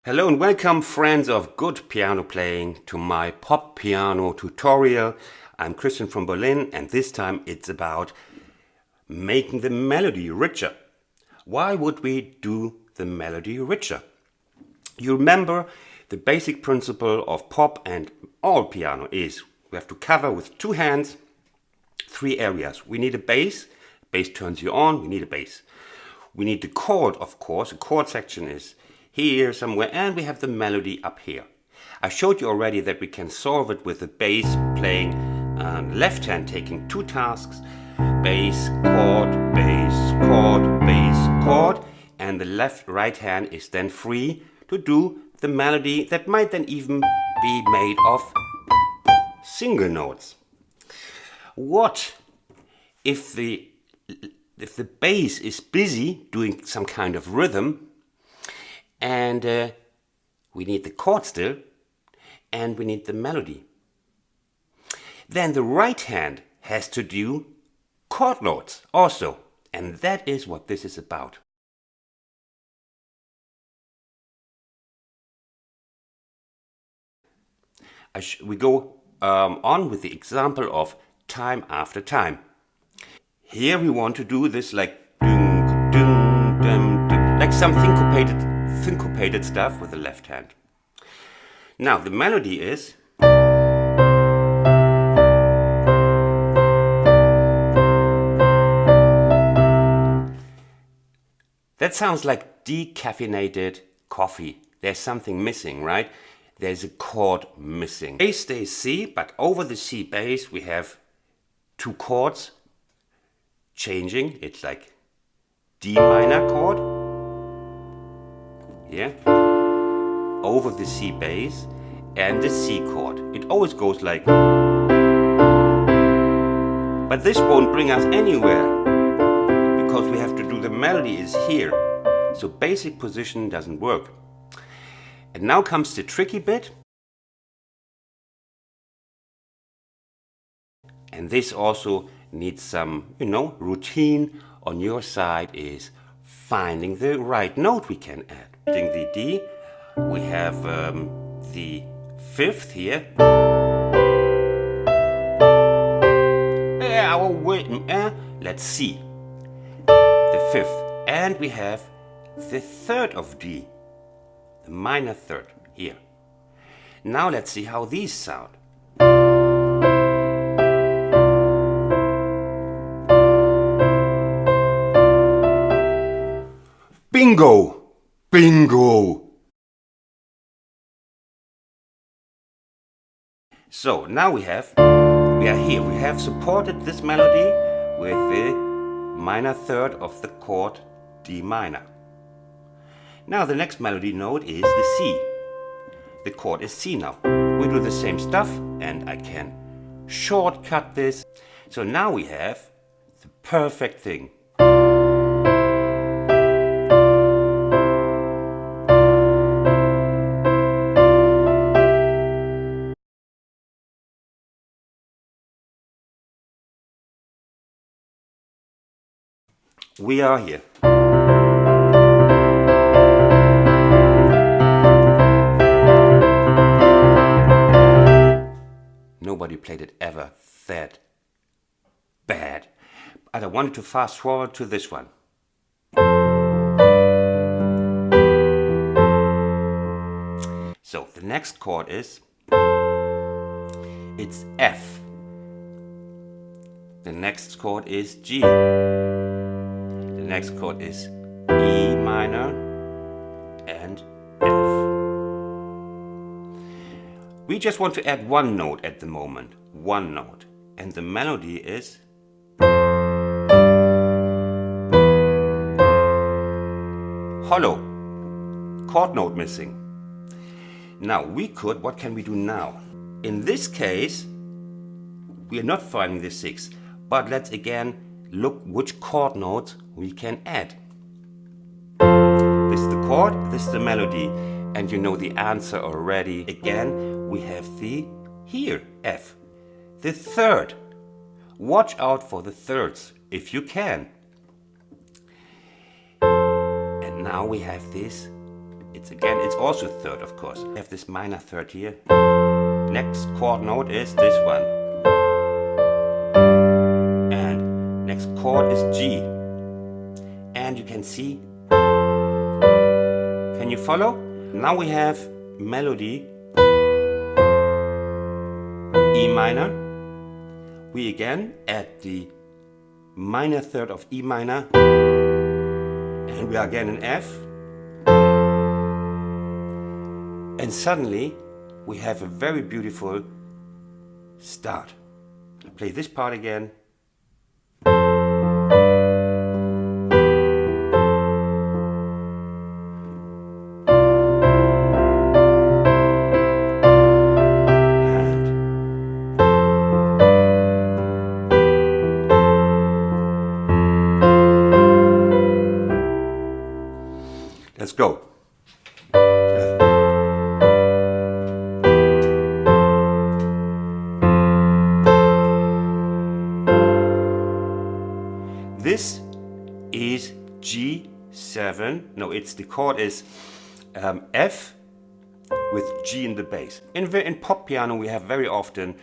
Hello and welcome, friends of good piano playing, to my pop piano tutorial. I'm Christian from Berlin, and this time it's about making the melody richer. Why would we do the melody richer? You remember the basic principle of pop and all piano is we have to cover with two hands three areas. We need a bass turns you on, we need a bass. We need the chord, of course. The chord section is here somewhere, and we have the melody up here. I showed you already that we can solve it with the bass playing left hand, taking two tasks: bass, chord, bass, chord, and the right hand is then free to do the melody that might then even be made of single notes. What if the bass is busy doing some kind of rhythm, and we need the chord still, and we need the melody? Then the right hand has to do chord notes also, and that is what this is about. We go on with the example of time after time. Here we want to do this like dun, dun, dun, dun, like some syncopated stuff with the left hand. Now the melody is that sounds like decaffeinated coffee. There's something missing, right? There's a chord missing. Bass stays C, but over the C bass we have two chords changing. It's like D minor chord here over the C bass and the C chord. It always goes like, but this won't bring us anywhere because we have to do the melody is here. So basic position doesn't work. And now comes the tricky bit. And this also needs some, routine on your side, is finding the right note we can add. Using the D, we have the fifth here. Let's see. The fifth. And we have the third of D, the minor third here. Now let's see how these sound. Bingo! Bingo! So now we are here. We have supported this melody with the minor third of the chord D minor. Now the next melody note is the C. The chord is C now. We do the same stuff, and I can shortcut this. So now we have the perfect thing. We are here. Nobody played it ever that bad. But I wanted to fast forward to this one. So the next chord is, it's F. The next chord is G. The next chord is E minor and F. We just want to add one note at the moment, one note, and the melody is hollow, chord note missing. Now what can we do now? In this case, we are not finding the sixth, but let's again look which chord notes we can add. This is the chord, this is the melody, and you know the answer already. Again, we have the here, F. The third. Watch out for the thirds, if you can. And now we have this It's also third, of course. I have this minor third here. Next chord note is this one. And next chord is G. And you can see, can you follow? Now we have melody E minor. We again add the minor third of E minor, and we are again in F. And suddenly we have a very beautiful start. I play this part again. Let's go. This is G7. No, it's the chord is F with G in the bass. In pop piano, we have very often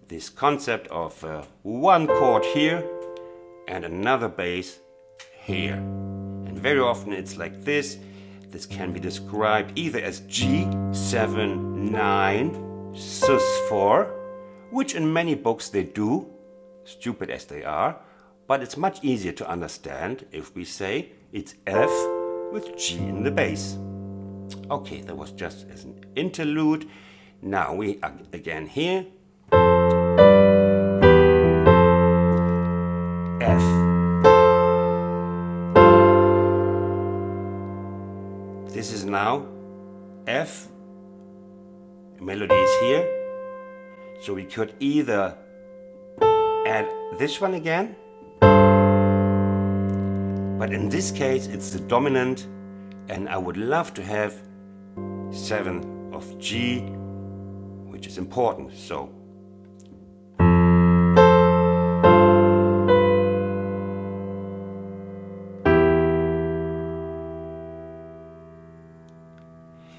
this concept of one chord here and another bass here. And very often it's like this. This can be described either as G7, 9, sus4, which in many books they do, stupid as they are, but it's much easier to understand if we say it's F with G in the bass. Okay, that was just as an interlude. Now we are again here. F. This is now F. Melody is here. So we could either add this one again, but in this case it's the dominant, and I would love to have 7 of G, which is important. So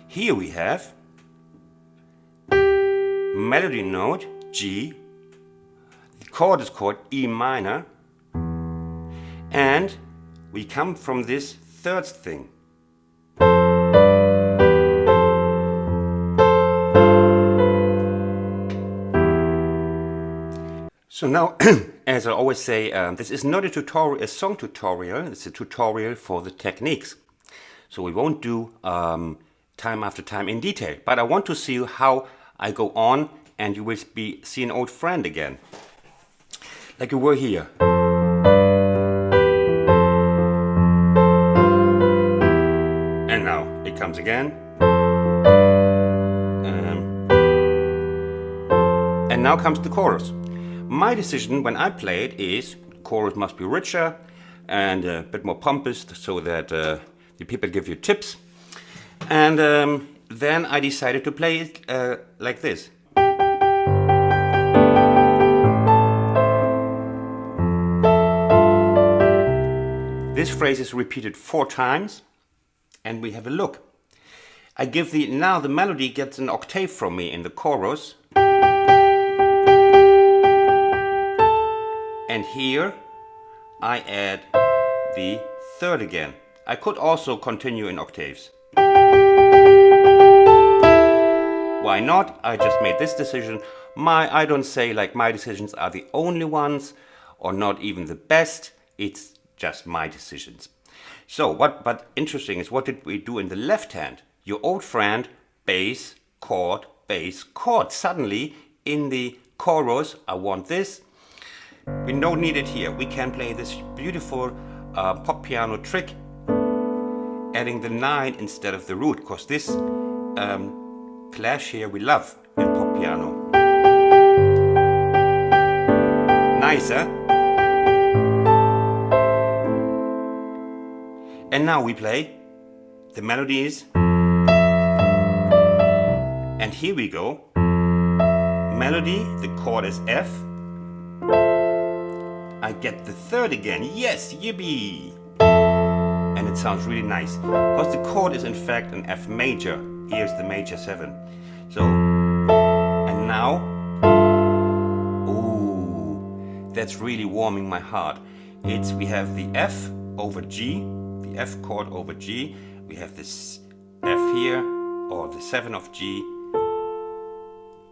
here we have melody note G, the chord is called E minor, and we come from this third thing. So now, as I always say, this is not a song tutorial, it's a tutorial for the techniques. So we won't do time after time in detail, but I want to see how I go on, and you will see an old friend again, like you were here. And now it comes again. And now comes the chorus. My decision when I play it is chorus must be richer and a bit more pompous, so that the people give you tips. And then I decided to play it like this. This phrase is repeated 4 times, and we have a look. I give now the melody gets an octave from me in the chorus. And here I add the third again. I could also continue in octaves. Why not? I just made this decision. I don't say like my decisions are the only ones or not even the best. It's just my decisions. So but interesting is, what did we do in the left hand? Your old friend, bass, chord, bass, chord. Suddenly in the chorus, I want this. We don't need it here. We can play this beautiful pop piano trick, adding the 9 instead of the root, because this clash here we love in pop piano. Nice, huh? And now we play the melodies. And here we go. Melody, the chord is F. I get the third again. Yes, yippee! And it sounds really nice. Because the chord is in fact an F major. Here's the major 7. So, and now, ooh, that's really warming my heart. We have the F over G, the F chord over G. We have this F here, or the 7 of G,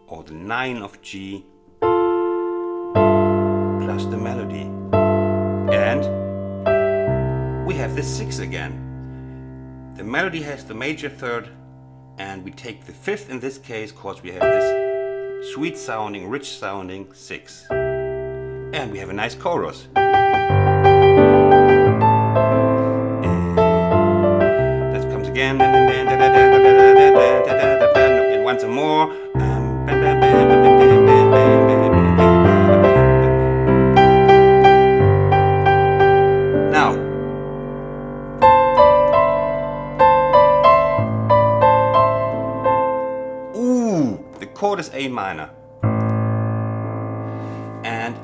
or the 9 of G, plus the melody. And we have the 6 again. The melody has the major 3rd, and we take the 5th in this case because we have this sweet sounding, rich sounding 6. And we have a nice chorus. That comes again, and once more. Now, the chord is A minor. And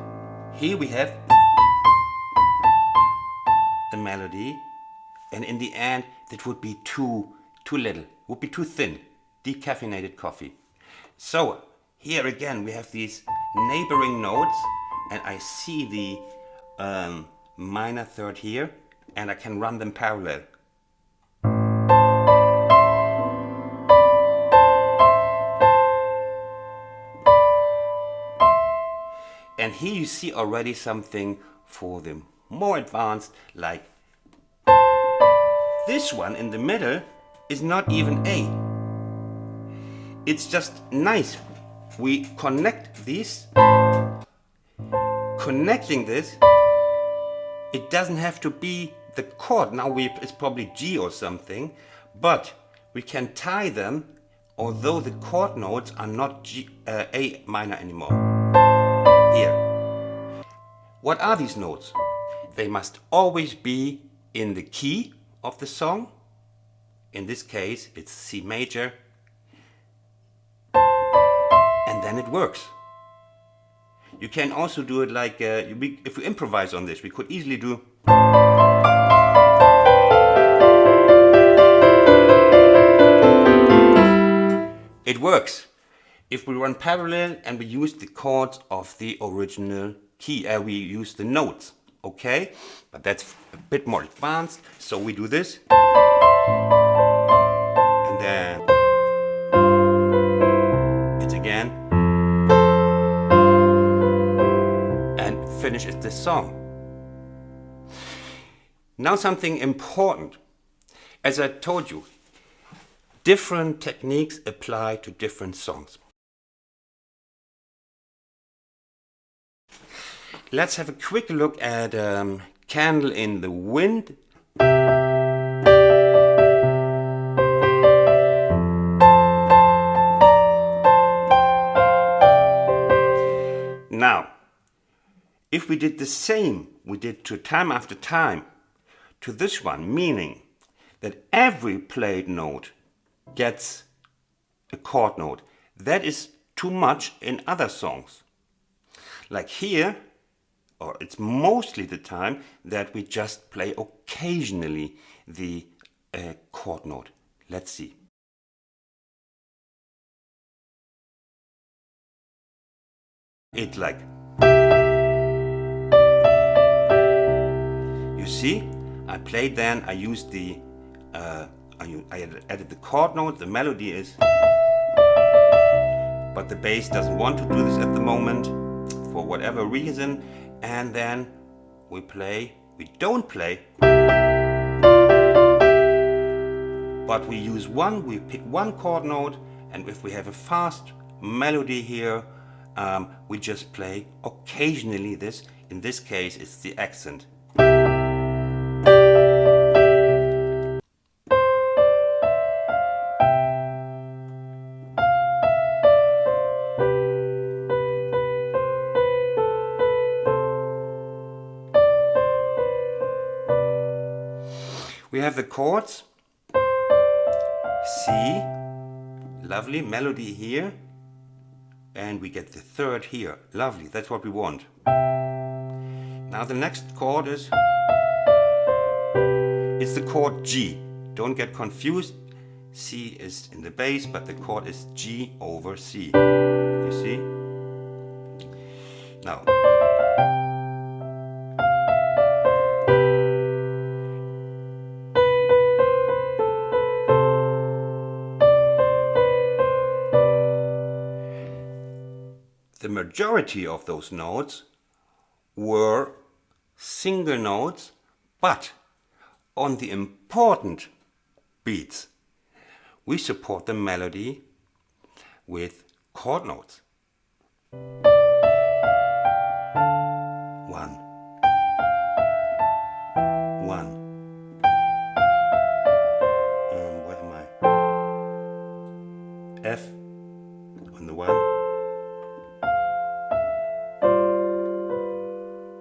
here we have the melody, and in the end that would be too little, would be too thin, decaffeinated coffee. So here again we have these neighboring notes, and I see the minor 3rd here, and I can run them parallel. And here you see already something for the more advanced, like this one in the middle is not even A. It's just nice. We connect these. Connecting this, it doesn't have to be the chord. Now it's probably G or something, but we can tie them, although the chord notes are not G, A minor anymore. Here. What are these notes? They must always be in the key of the song. In this case, it's C major. And then it works. You can also do it like, if we improvise on this, we could easily do. It works. If we run parallel and we use the chords of the original key, we use the notes, okay? But that's a bit more advanced, so we do this. And then it's again. And finishes the song. Now something important. As I told you, different techniques apply to different songs. Let's have a quick look at Candle in the Wind. Now, if we did the same we did to Time After Time to this one, meaning that every played note gets a chord note, that is too much in other songs. Like here, or it's mostly the time that we just play occasionally the chord note. Let's see. It's like, you see, I played then, I used the, I added the chord note, the melody is, but the bass doesn't want to do this at the moment, for whatever reason, and then we don't play, but we use we pick one chord note, and if we have a fast melody here, we just play occasionally this. In this case, it's the accent. We have the chords, C, lovely, melody here, and we get the 3rd here, lovely, that's what we want. Now the next chord is It's the chord G. Don't get confused. C is in the bass, but the chord is G over C. You see? Now, the majority of those notes were single notes, but on the important beats, we support the melody with chord notes. 1, 1. Where am I? F on the 1.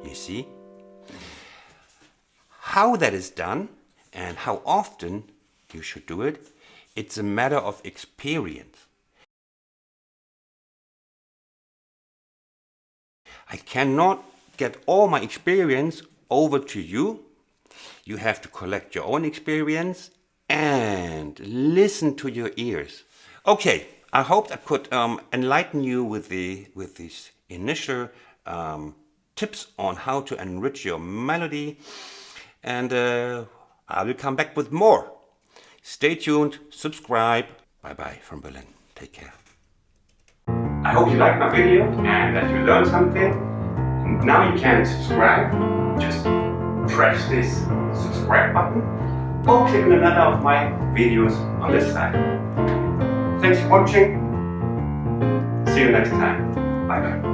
You see? How that is done and how often you should do it, it's a matter of experience. I cannot get all my experience over to you. You have to collect your own experience and listen to your ears. Okay, I hope I could enlighten you with these initial tips on how to enrich your melody, and I will come back with more. Stay tuned, subscribe. Bye bye from Berlin. Take care. I hope you liked my video and that you learned something. Now you can subscribe. Just press this subscribe button or click on another of my videos on this side. Thanks for watching. See you next time. Bye bye.